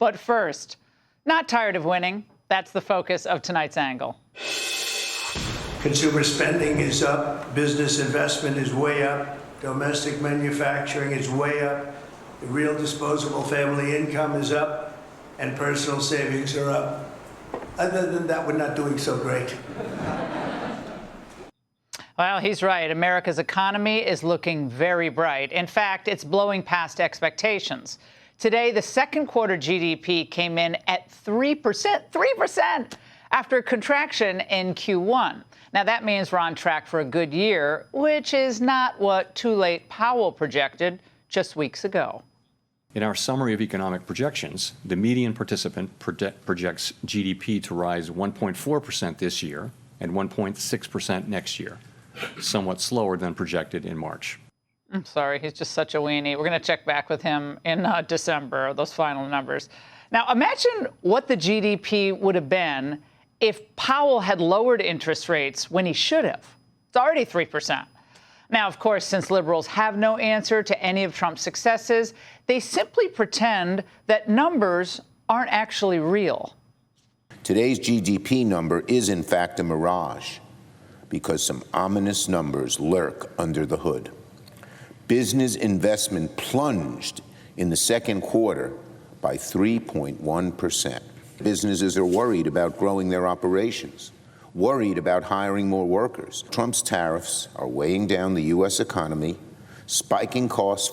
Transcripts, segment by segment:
But first, not tired of winning. That's the focus of tonight's Angle. Consumer spending is up. Business investment is way up. Domestic manufacturing is way up. The real disposable family income is up. And personal savings are up. Other than that, we're not doing so great. Well, he's right. America's economy is looking very bright. In fact, it's blowing past expectations. Today, the second quarter GDP came in at 3%, after a contraction in Q1. Now, that means we're on track for a good year, which is not what Too Late Powell projected just weeks ago. In our summary of economic projections, the median participant projects GDP to rise 1.4% this year and 1.6% next year, somewhat slower than projected in March. I'm sorry, he's just such a weenie. We're going to check back with him in December, those final numbers. Now, imagine what the GDP would have been if Powell had lowered interest rates when he should have. It's already 3%. Now, of course, since liberals have no answer to any of Trump's successes, they simply pretend that numbers aren't actually real. Today's GDP number is, in fact, a mirage because some ominous numbers lurk under the hood. Business investment plunged in the second quarter by 3.1%. Businesses are worried about growing their operations, worried about hiring more workers. Trump's tariffs are weighing down the U.S. economy, spiking costs.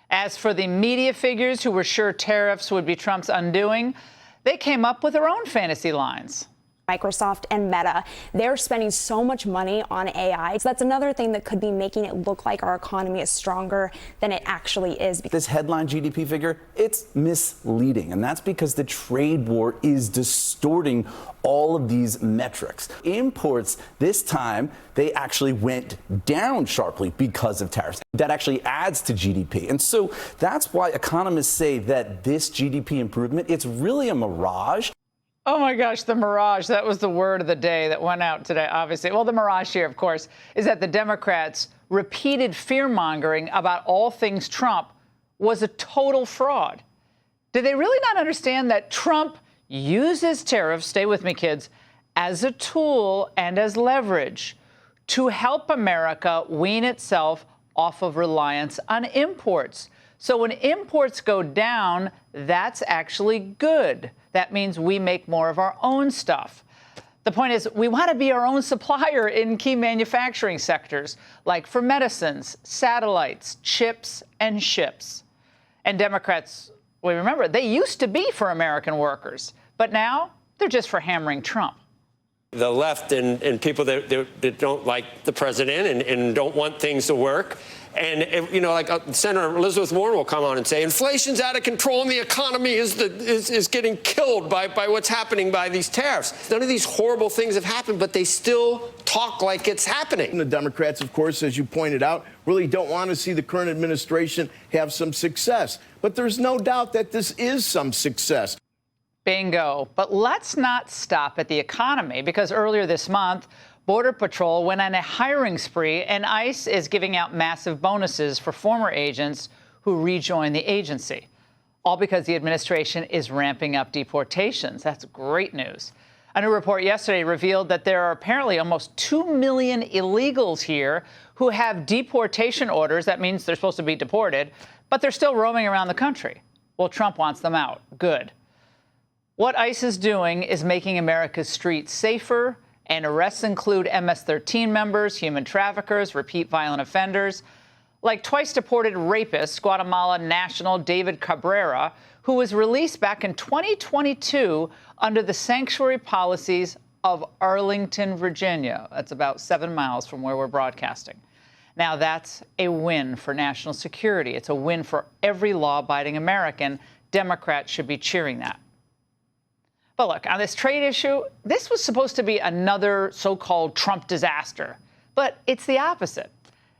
As for the media figures who were sure tariffs would be Trump's undoing, they came up with their own fantasy lines. Microsoft and Meta, they're spending so much money on AI. So that's another thing that could be making it look like our economy is stronger than it actually is. This headline GDP figure, it's misleading. And that's because the trade war is distorting all of these metrics. Imports this time, they actually went down sharply because of tariffs. That actually adds to GDP. And so that's why economists say that this GDP improvement, it's really a mirage. Oh, my gosh, the mirage. That was the word of the day that went out today, obviously. Well, the mirage here, of course, is that the Democrats' repeated fear-mongering about all things Trump was a total fraud. Did they really not understand that Trump uses tariffs, stay with me, kids, as a tool and as leverage to help America wean itself off of reliance on imports? So when imports go down, that's actually good. That means we make more of our own stuff. The point is, we want to be our own supplier in key manufacturing sectors, like for medicines, satellites, chips, and ships. And Democrats, well, remember, they used to be for American workers, but now they're just for hammering Trump. The left and people that don't like the president and don't want things to work. And, you know, like Senator Elizabeth Warren will come on and say, inflation's out of control and the economy is getting killed by what's happening by these tariffs. None of these horrible things have happened, but they still talk like it's happening. And the Democrats, of course, as you pointed out, really don't want to see the current administration have some success. But there's no doubt that this is some success. Bingo. But let's not stop at the economy, because earlier this month, Border Patrol went on a hiring spree, and ICE is giving out massive bonuses for former agents who rejoin the agency, all because the administration is ramping up deportations. That's great news. A new report yesterday revealed that there are apparently almost 2 million illegals here who have deportation orders. That means they're supposed to be deported, but they're still roaming around the country. Well, Trump wants them out. Good. What ICE is doing is making America's streets safer, and arrests include MS-13 members, human traffickers, repeat violent offenders, like twice-deported rapist Guatemala national David Cabrera, who was released back in 2022 under the sanctuary policies of Arlington, Virginia. That's about 7 miles from where we're broadcasting. Now, that's a win for national security. It's a win for every law-abiding American. Democrats should be cheering that. But look, on this trade issue, this was supposed to be another so-called Trump disaster. But it's the opposite.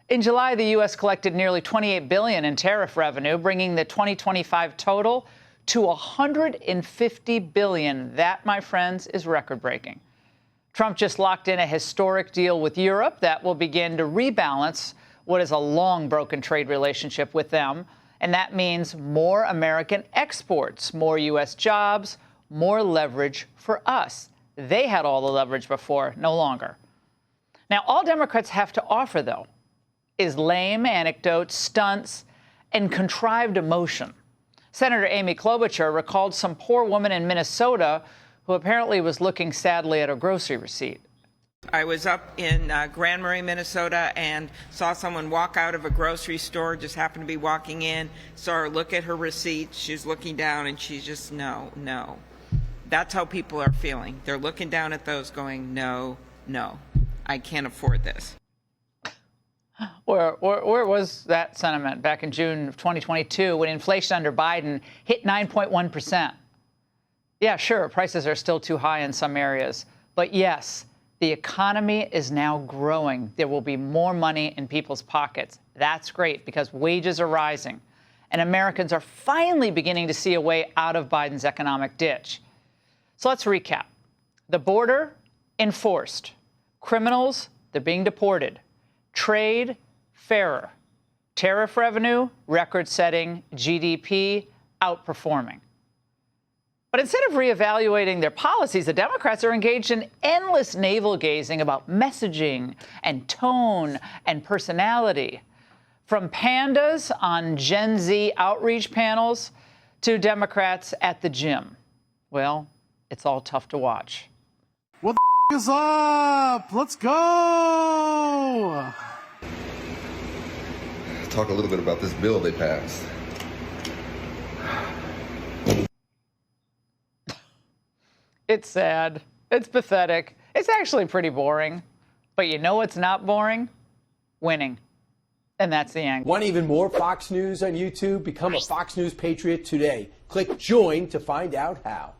In July, the U.S. collected nearly $28 billion in tariff revenue, bringing the 2025 total to $150 billion. That, my friends, is record-breaking. Trump just locked in a historic deal with Europe that will begin to rebalance what is a long broken trade relationship with them. And that means more American exports, more U.S. jobs, more leverage for us. They had all the leverage before, no longer. Now, all Democrats have to offer, though, is lame anecdotes, stunts, and contrived emotion. Senator Amy Klobuchar recalled some poor woman in Minnesota who apparently was looking sadly at her grocery receipt. I was up in Grand Marais, Minnesota, and saw someone walk out of a grocery store, just happened to be walking in, saw her look at her receipt. She's looking down, and she's just, no, no. That's how people are feeling. They're looking down at those going, no, no, I can't afford this. Where was that sentiment back in June of 2022 when inflation under Biden hit 9.1%? Yeah, sure, prices are still too high in some areas. But yes, the economy is now growing. There will be more money in people's pockets. That's great because wages are rising. And Americans are finally beginning to see a way out of Biden's economic ditch. So let's recap. The border, enforced. Criminals, they're being deported. Trade, fairer. Tariff revenue, record-setting. GDP, outperforming. But instead of reevaluating their policies, the Democrats are engaged in endless navel-gazing about messaging and tone and personality. From pandas on Gen Z outreach panels to Democrats at the gym. Well, it's all tough to watch. What the is up? Let's go! Talk a little bit about this bill they passed. It's sad. It's pathetic. It's actually pretty boring. But you know what's not boring? Winning. And that's the angle. Want even more Fox News on YouTube? Become a Fox News Patriot today. Click join to find out how.